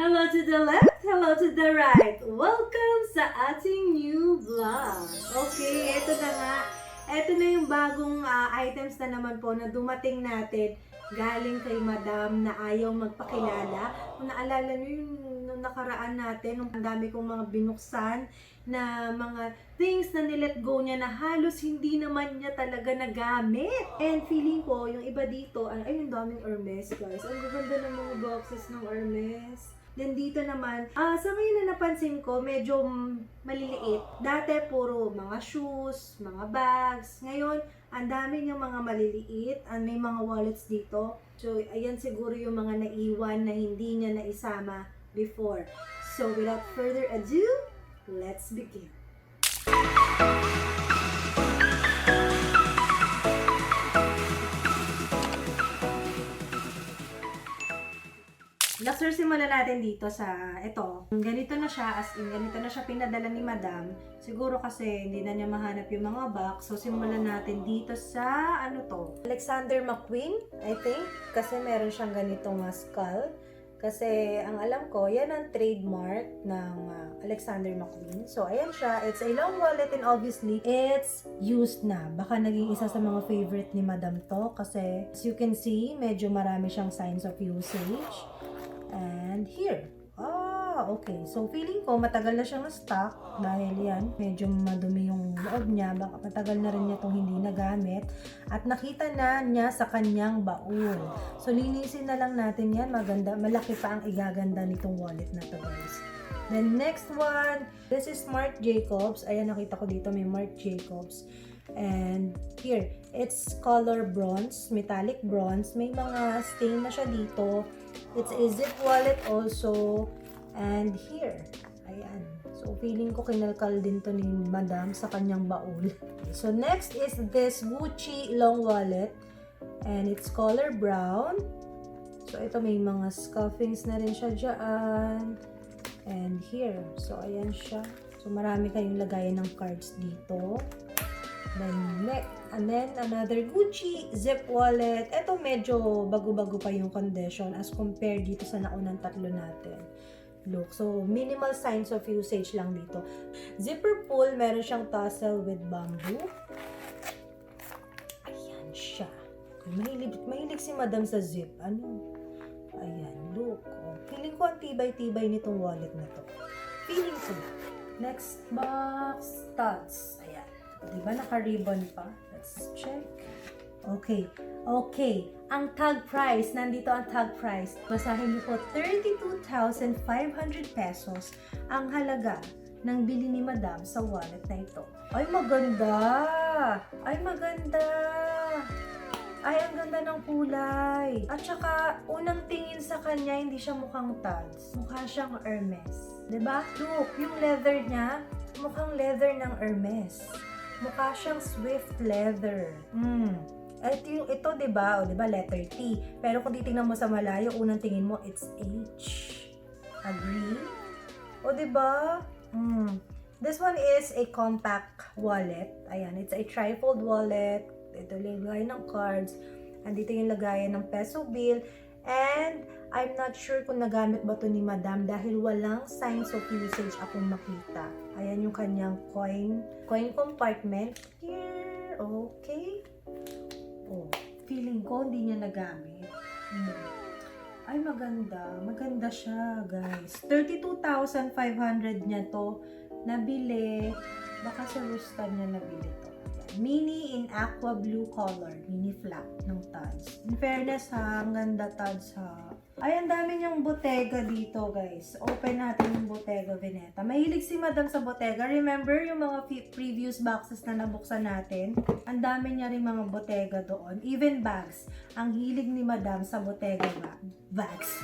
Hello to the left, hello to the right. Welcome sa ating new vlog. Okay, eto na nga. Eto na yung bagong items na naman po na dumating natin galing kay Madam na Ayaw Magpakilala. Kung naalala nyo yung nakaraan natin, nung ang dami kong mga binuksan na mga things na nilet go niya na halos hindi naman niya talaga nagamit. And feeling ko, yung iba dito, ay yung daming Hermes guys. Ang gaganda ng mga boxes ng Hermes. Then dito naman, sa ngayon na napansin ko, medyo maliliit. Dati puro mga shoes, mga bags. Ngayon, ang dami niyang mga maliliit. May mga wallets dito. So, ayan siguro yung mga naiwan na hindi niya naisama before. So, without further ado, let's begin. Sir, simulan natin dito sa ito. Ganito na siya, as in, ganito na siya pinadala ni Madam. Siguro kasi hindi na niya mahanap yung mga box. So, simulan natin dito sa, ano to? Alexander McQueen, I think. Kasi meron siyang ganitong skull. Kasi, ang alam ko, yan ang trademark ng Alexander McQueen. So, ayan siya. It's a long wallet and obviously, it's used na. Baka naging isa sa mga favorite ni Madam to. Kasi, as you can see, medyo marami siyang signs of usage. And here. Okay. So, feeling ko matagal na siyang na-stock dahil yan, medyo madumi yung loob niya. Baka matagal na rin niya itong hindi nagamit. At nakita na niya sa kanyang baul. So, linisin na lang natin yan. Maganda. Malaki pa ang igaganda nitong wallet na to, guys. Then, next one. This is Marc Jacobs. Ayan, nakita ko dito may Marc Jacobs. And here, it's color bronze, metallic bronze. May mga stain na siya dito. It's a zip wallet also. And here, ayan. So, feeling ko kinalkal din to ni Madam sa kanyang baul. So, next is this Gucci long wallet. And it's color brown. So, ito may mga scuffings na rin siya dyan. And here. So, ayan siya. So, marami kayong lagayan ng cards dito. And then another Gucci zip wallet. Ito medyo bago-bago pa yung condition as compared dito sa naunang tatlo natin. Look, so minimal signs of usage lang dito. Zipper pull, meron siyang tassel with bamboo. Ayan siya. Mahilig si Madam sa zip. Ano? Ayan, look. Oh. Feeling ko ang tibay-tibay nitong wallet na to. Feeling ko na. Next box, Tods. Ayan. Diba naka-ribbon pa? Let's check. Okay. Ang tag price, nandito ang tag price. Basahin niyo po, 32,500 pesos ang halaga ng bili ni Madam sa wallet na ito. Ay, maganda! Ay, maganda! Ay, ang ganda ng kulay. At saka, unang tingin sa kanya, hindi siya mukhang Tods. Mukha siyang Hermes. Diba? Look, yung leather niya, mukhang leather ng Hermes. Mukha siyang swift leather. Ito, diba? O, diba? Letter T. Pero kung titingnan mo sa malayo, unang tingin mo, it's H. Agree? O, diba? This one is a compact wallet. Ayan, it's a trifold wallet. Ito yung lagayan ng cards. Andito yung lagayan ng peso bill. And, I'm not sure kung nagamit ba ito ni Madam dahil walang signs of usage akong makita. Ayan yung kanyang coin compartment. Here, okay. Oh, feeling ko hindi niya nagamit. Ay, maganda. Maganda siya, guys. 32,500 niya to nabili. Baka sa Rustan niya nabili to. Mini in aqua blue color. Mini flap ng Tods. In fairness ha, ang ganda Tods ha. Ay, ang dami niyang Bottega dito, guys. Open natin yung Bottega Veneta. Mahilig si Madam sa Bottega. Remember yung mga previous boxes na nabuksan natin? Ang dami niya rin mga Bottega doon. Even bags. Ang hilig ni Madam sa Bottega bags.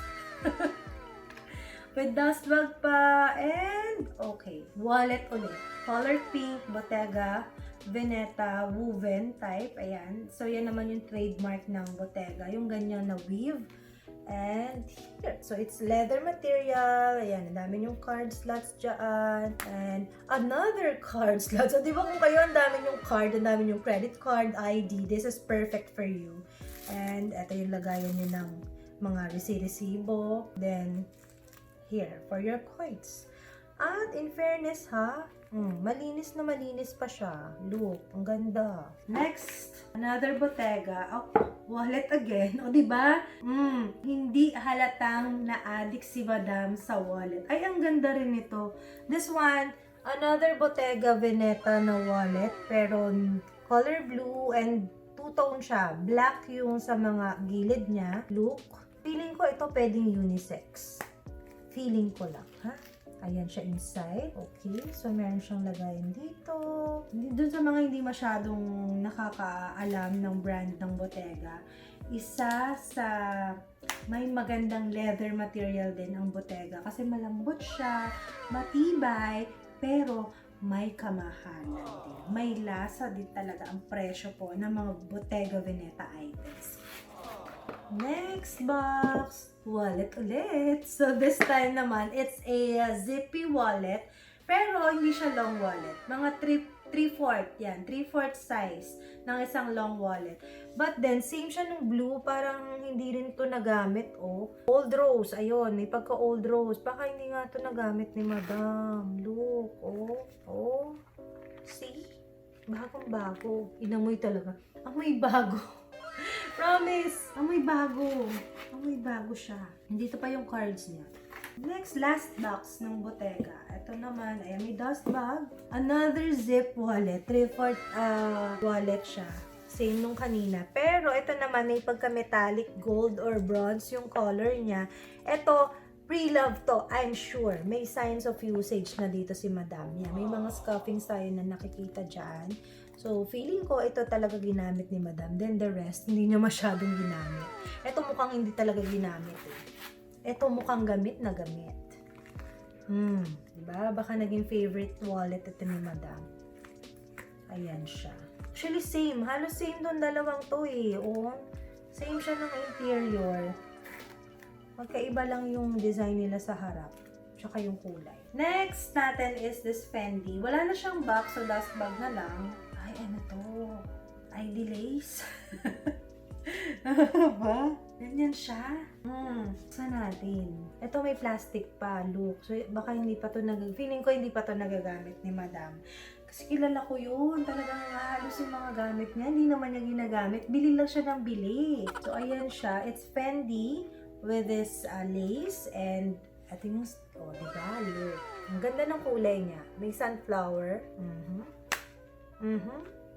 With dust bag pa. And, okay. Wallet ulit. Color pink, Bottega Veneta, woven type. Ayan. So, yan naman yung trademark ng Bottega. Yung ganyan na weave. And here. So, it's leather material. Ayan, ang dami yung card slots dyan. And another card slot. So, di ba kung kayo ang dami yung card, ang dami yung credit card, ID, this is perfect for you. And ito yung lagayan nyo ng mga resibo. Then, here for your coins. At in fairness ha, malinis na malinis pa siya. Look, ang ganda. Next, another Bottega. Oh, wallet again. O, diba? Hindi halatang na-addict si Madam sa wallet. Ay, ang ganda rin ito. This one, another Bottega Veneta na wallet. Pero color blue and two-tone siya. Black yung sa mga gilid niya. Look. Feeling ko ito pwedeng unisex. Feeling ko lang, ha? Ayan siya inside. Okay. So, meron siyang lagayan dito. Doon sa mga hindi masyadong nakakaalam ng brand ng Bottega, isa sa may magandang leather material din ang Bottega. Kasi malambot siya, matibay, pero may kamahalan din. May lasa din talaga ang presyo po ng mga Bottega Veneta items. Next box, wallet ulit. So this time naman, it's a zippy wallet. Pero hindi siya long wallet. Mga 3/4 yan. 3/4 size ng isang long wallet. But then, same siya ng blue. Parang hindi rin to nagamit. Oh. Old rose. Ayun, may pagka old rose. Baka hindi nga to nagamit ni Madam. Look. Oh. See? Bagong bago. Inamoy talaga. Amoy bago. Promise! Amoy bago. Amoy bago siya. Dito pa yung cards niya. Next, last box ng Bottega. Ito naman, ay may dust bag. Another zip wallet. 3/4 wallet siya. Same nung kanina. Pero ito naman, may pagka-metallic gold or bronze yung color niya. Ito, pre-love to, I'm sure. May signs of usage na dito si Madam niya. May mga scuffings tayo na nakikita dyan. So, feeling ko ito talaga ginamit ni Madam. Then the rest, hindi niya masyadong ginamit. Ito mukhang hindi talaga ginamit eh. Ito mukhang gamit na gamit. Diba? Baka naging favorite wallet ito ni Madam. Ayan siya. Actually, same. Halos same doon dalawang to eh. Oh, same siya ng interior. Magkaiba lang yung design nila sa harap. Tsaka yung kulay. Next natin is this Fendi. Wala na siyang box, so dust bag na lang. Ay, ano to? ID lace? Ba? Ganyan siya. Saan natin? Ito may plastic pa, look. So, baka hindi pa to feeling ko hindi pa to nagagamit ni Madam. Kasi kilala ko yun. Talagang halos yung mga gamit niya. Hindi naman niya ginagamit. Bili lang siya ng bili. So, ayan siya. It's Fendi with this lace and I think, diba? Look. Ang ganda ng kulay niya. May sunflower.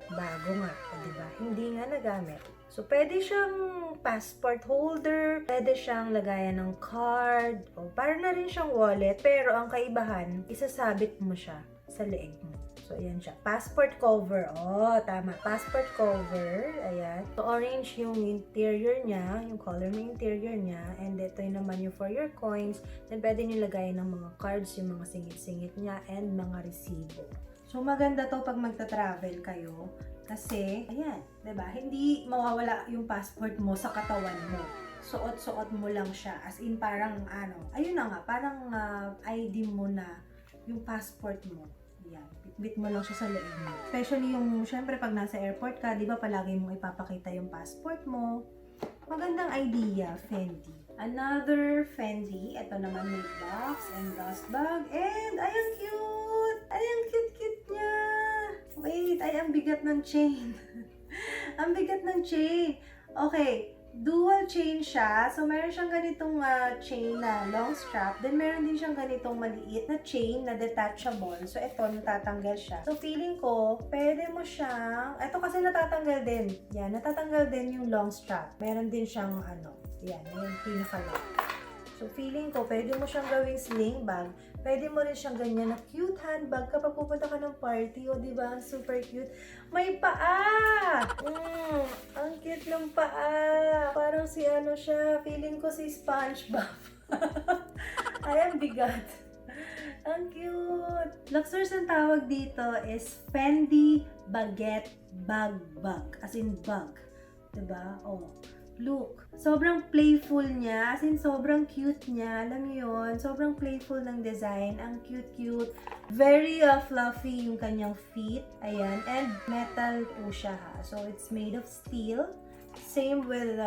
Bago nga. Diba? Hindi nga nagamit. So, pwede siyang passport holder, pwede siyang lagayan ng card, o para na rin siyang wallet, pero ang kaibahan, isasabit mo siya sa leeg mo. So, ayan siya. Passport cover. Oh, tama. Passport cover. Ayan. So, orange yung interior niya, yung color ng interior niya, and ito yung naman yung for your coins. Then, pwede nyo lagayan ng mga cards, yung mga singit-singit niya, and mga resibo. So, maganda to pag magta-travel kayo. Kasi, ayan, diba? Hindi mawawala yung passport mo sa katawan mo. Suot-suot mo lang siya. As in, parang, ayun na nga, parang ID mo na yung passport mo. Ayan, bit mo lang siya sa leeg mo. Especially yung, syempre, pag nasa airport ka, diba, palagi mong ipapakita yung passport mo. Magandang idea, Fendi. Another Fendi. Ito naman may box and dust bag. And, ay, ang cute! Ay, ang cute-cute niya! Wait, ay, ang bigat ng chain. Ang bigat ng chain. Okay, dual chain siya. So, meron siyang ganitong chain na long strap. Then, meron din siyang ganitong maliit na chain na detachable. So, ito, natatanggal siya. So, feeling ko, pwede mo siyang, ito kasi natatanggal din. Yan, natatanggal din yung long strap. Meron din siyang, yan, yung pinaka-long. So, feeling ko, pwede mo siyang gawing sling bag. Pwede mo rin siyang ganyan na cute handbag kapag pupunta ka ng party. O, diba? Super cute. May paa! Ang cute ng paa. Parang si siya. Feeling ko si SpongeBob. Ay, ang bigat. Ang cute. Luxers ang tawag dito is Fendi Baguette Bag. As in bag. Diba? Oh. Look, sobrang playful niya, as in sobrang cute niya, alam niyo yun, sobrang playful ng design, ang cute-cute, very fluffy yung kanyang feet, ayan, and metal po siya ha, so it's made of steel, Same with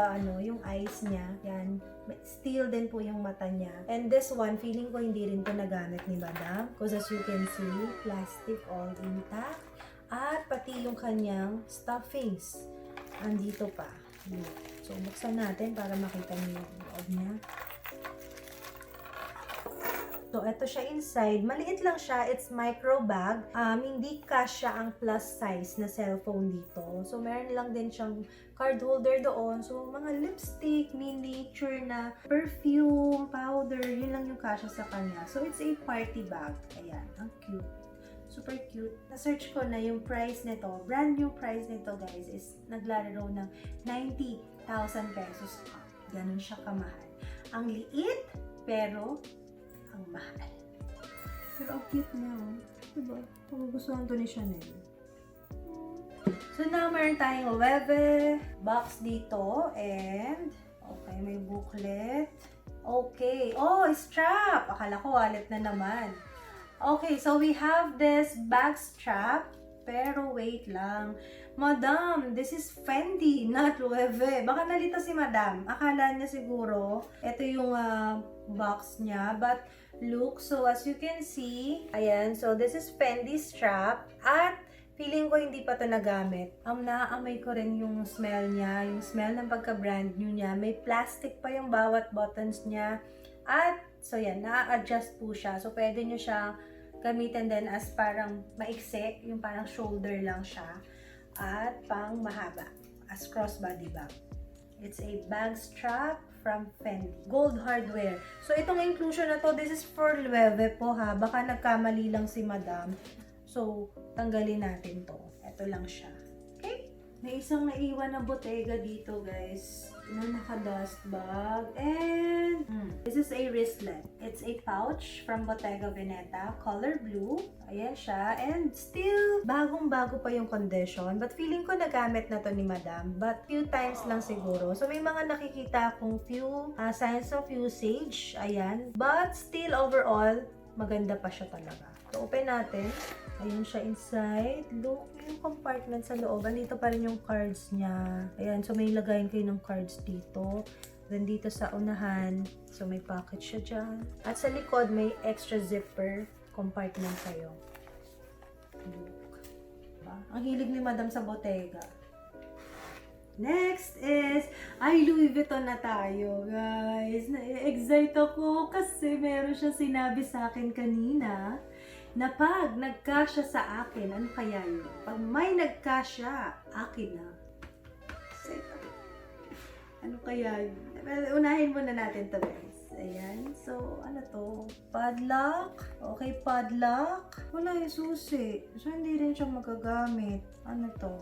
yung eyes niya. Yan. Steel din po yung mata niya. And this one, feeling ko hindi rin to nagamit ni Madam. Because as you can see, plastic all intact. At pati yung kanyang stuffings. Andito pa. So, buksan natin para makita niyo yung loob niya. So, ito siya inside. Maliit lang siya. It's micro bag. Hindi kasya ang plus size na cellphone dito. So, meron lang din siyang card holder doon. So, mga lipstick, miniature na perfume, powder, yun lang yung kasya sa kanya. So, it's a party bag. Ayan, ang cute. Super cute. Na-search ko na yung price nito. Brand new price nito, guys, is naglalaro ng 90,000 pesos. Ganun siya kamahal. Ang liit, pero ang mahal. Pero ang cute niya, oh. Diba? Magugustuhan to ni Chanel. So now, meron tayong webe box dito. And, okay, may booklet. Okay. Oh, strap! Akala ko wallet na naman. Okay, so we have this bag strap. Pero wait lang. Madam, this is Fendi, not Loewe. Baka nalito si Madam. Akala niya siguro, ito yung box niya. But, look, so as you can see, ayan, so this is Fendi strap. At, feeling ko hindi pa to nagamit. Naaamoy ko rin yung smell niya, yung smell ng pagka-brand new niya. May plastic pa yung bawat buttons niya. At, so yan, na-adjust po siya. So, pwede nyo siya gamitin din as parang maikse, yung parang shoulder lang siya. At pang mahaba, as crossbody bag. It's a bag strap from Fendi. Gold hardware. So, itong inclusion na to, this is for Loewe po ha. Baka nagkamali lang si Madam. So, tanggalin natin to. Ito lang siya. Okay? May isang naiwan na Bottega dito, guys. Na naka-dust bag. And this is a wristlet. It's a pouch from Bottega Veneta, color blue. Ayan siya. And still, bagong-bago pa yung condition. But feeling ko nagamit na to ni Madam. But few times lang siguro. So may mga nakikita akong few signs of usage. Ayan. But still, overall, maganda pa siya talaga. So open natin. Ayun siya inside. Look, yung compartment sa loob. Andito pa rin yung cards niya. Ayan, so may lagayin kayo ng cards dito. Then dito sa unahan, so may pocket siya dyan. At sa likod, may extra zipper compartment kayo. Look. Diba? Ang hilig ni Madam sa Bottega. Next is, Louis Vuitton na tayo, guys. Na-excite ako kasi meron siya sinabi sa akin kanina na pag nagkasya sa akin, ano kaya yun? Pag may nagkasya, akin na. Ano kaya yun? Unahin muna natin to, guys. Ayan. So, ano to? Padlock. Okay, padlock. Wala yung susi. So, hindi rin siya magagamit. Ano to?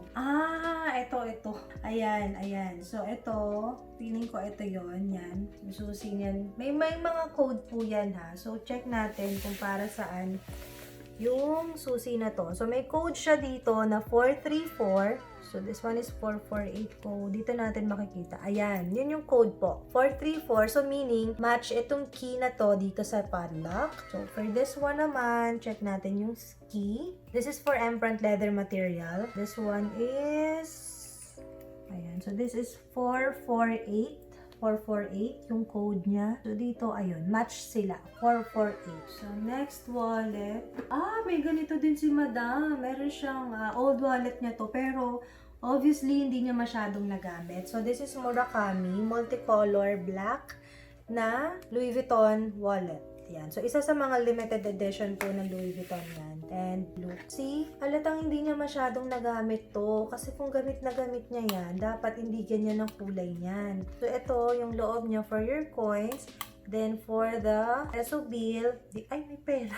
Ito. Ayan. So, ito. Feeling ko ito yon. Yan. Yung susi niyan. May mga code po yan, ha. So, check natin kung para saan yung susi na to. So, may code siya dito na 434. So, this one is 448 code. Dito natin makikita. Ayan. Yun yung code po. 434. So, meaning, match itong key na to dito sa padlock. So, for this one naman, check natin yung key. This is for empreinte leather material. This one is... Ayan. So, this is 448. 448 yung code niya. So, dito, ayun, match sila. 448. So, next wallet. May ganito din si Madam. Meron siyang old wallet niya to. Pero, obviously, hindi niya masyadong nagamit. So, this is Murakami, multicolor black na Louis Vuitton wallet. Yan. So, isa sa mga limited edition po ng Louis Vuitton yan. And look, see, halatang hindi niya masyadong nagamit to. Kasi kung gamit na gamit niya yan, dapat hindi ganyan ang kulay niyan. So, ito, yung loob niya for your coins. Then, for the peso bill, may pera.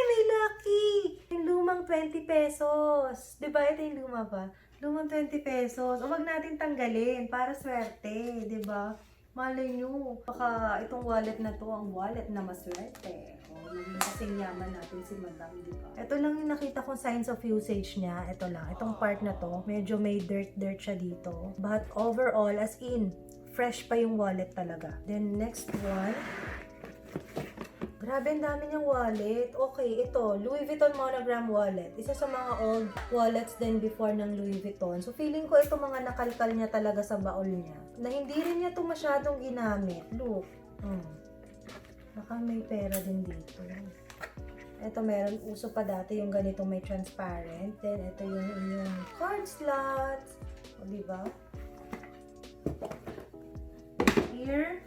May lucky! Yung lumang 20 pesos. Diba? Ito yung luma pa. Lumang 20 pesos. O, wag natin tanggalin para swerte. Diba? Malay nyo, baka itong wallet na to ang wallet na maswerte. O, maging kasing yaman natin si Madam, di ba? Ito lang yung nakita kong signs of usage niya. Ito lang, itong part na to, medyo may dirt siya dito. But overall, as in, fresh pa yung wallet talaga. Then next one, Grabe, ang dami niyang wallet. Okay, ito, Louis Vuitton Monogram wallet. Isa sa mga old wallets din before ng Louis Vuitton. So, feeling ko ito mga nakalkal niya talaga sa baol niya. Na hindi rin niya ito masyadong ginamit. Look. Baka may pera din dito. Ito, meron uso pa dati yung ganito may transparent. Then, ito yung inyong card slots. O, diba? Here,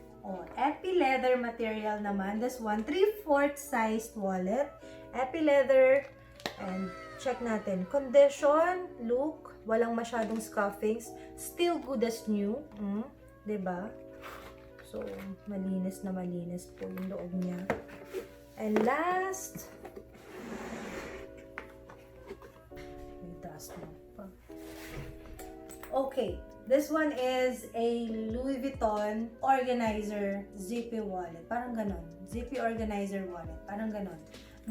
epi leather material naman. This one, 3/4 sized wallet. Epi leather. And check natin. Condition, look, walang masyadong scuffings. Still good as new. Diba? So, malinis na malinis po yung loob niya. And last, may dust mo pa. Okay. This one is a Louis Vuitton organizer zippy wallet. Parang ganon. Zippy organizer wallet. Parang ganon.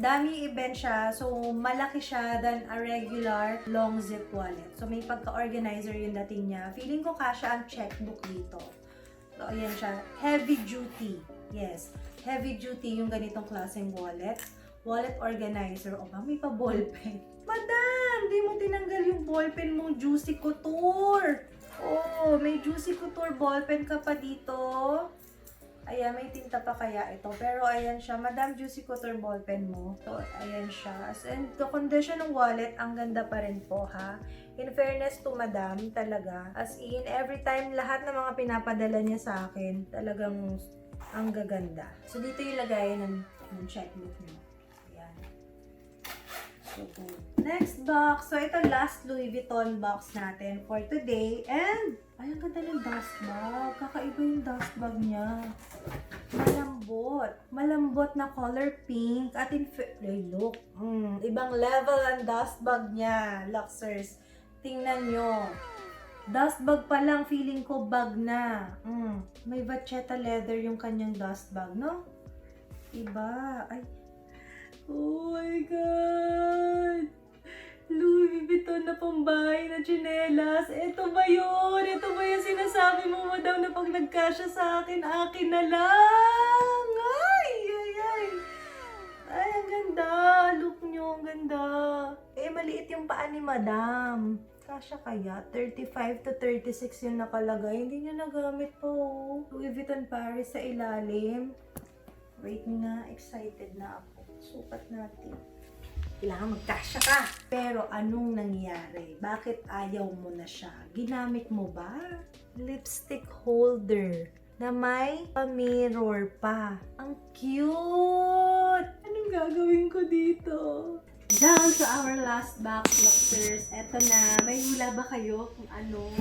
Dami event siya. So, malaki siya than a regular long zip wallet. So, may pagka-organizer yung dating niya. Feeling ko kasha ang checkbook dito. So, ayan siya. Heavy duty. Yes. Heavy duty yung ganitong klaseng wallet. Wallet organizer. O ba, may pa ballpen. Madam, di mo tinanggal yung ballpen mong Juicy Couture. Oh, may Juicy Couture ballpen ka pa dito. Ayan, may tinta pa kaya ito. Pero ayan siya, Madam, Juicy Couture ballpen mo. So, ayan siya. And the condition ng wallet, ang ganda pa rin po, ha? In fairness to Madam, talaga. As in, every time, lahat ng mga pinapadala niya sa akin, talagang ang gaganda. So, dito yung lagayan ng checkbook niyo. Ayan. So, next box. So, ito last Louis Vuitton box natin for today. And, ay, ang ganda ng dust bag. Kakaiba yung dust bag niya. Malambot. Malambot na color pink. At look. Ibang level ang dust bag niya. Luxers. Tingnan nyo. Dust bag pa lang, feeling ko bag na. May vachetta leather yung kanyang dust bag, no? Iba. Ay. Oh my God! Louis Vuitton na pambahay na tsinelas. Ito ba yun? Ito ba yung sinasabi mo, Madam, na pag nagkasya sa akin, akin na lang? Ay! Ay, ang ganda. Look nyo, ang ganda. Eh, maliit yung paa ni Madam. Kasya kaya? 35 to 36 yung nakalagay. Hindi niya nagamit po. Louis Vuitton Paris sa ilalim. Wait nga, excited na ako. Sukat natin. Kailangan magkasya ka. Pero anong nangyari? Bakit ayaw mo na siya? Ginamit mo ba? Lipstick holder na may pa-mirror pa. Ang cute! Anong gagawin ko dito? Down to our last box, Luxers. Eto na. May hula ba kayo kung ano?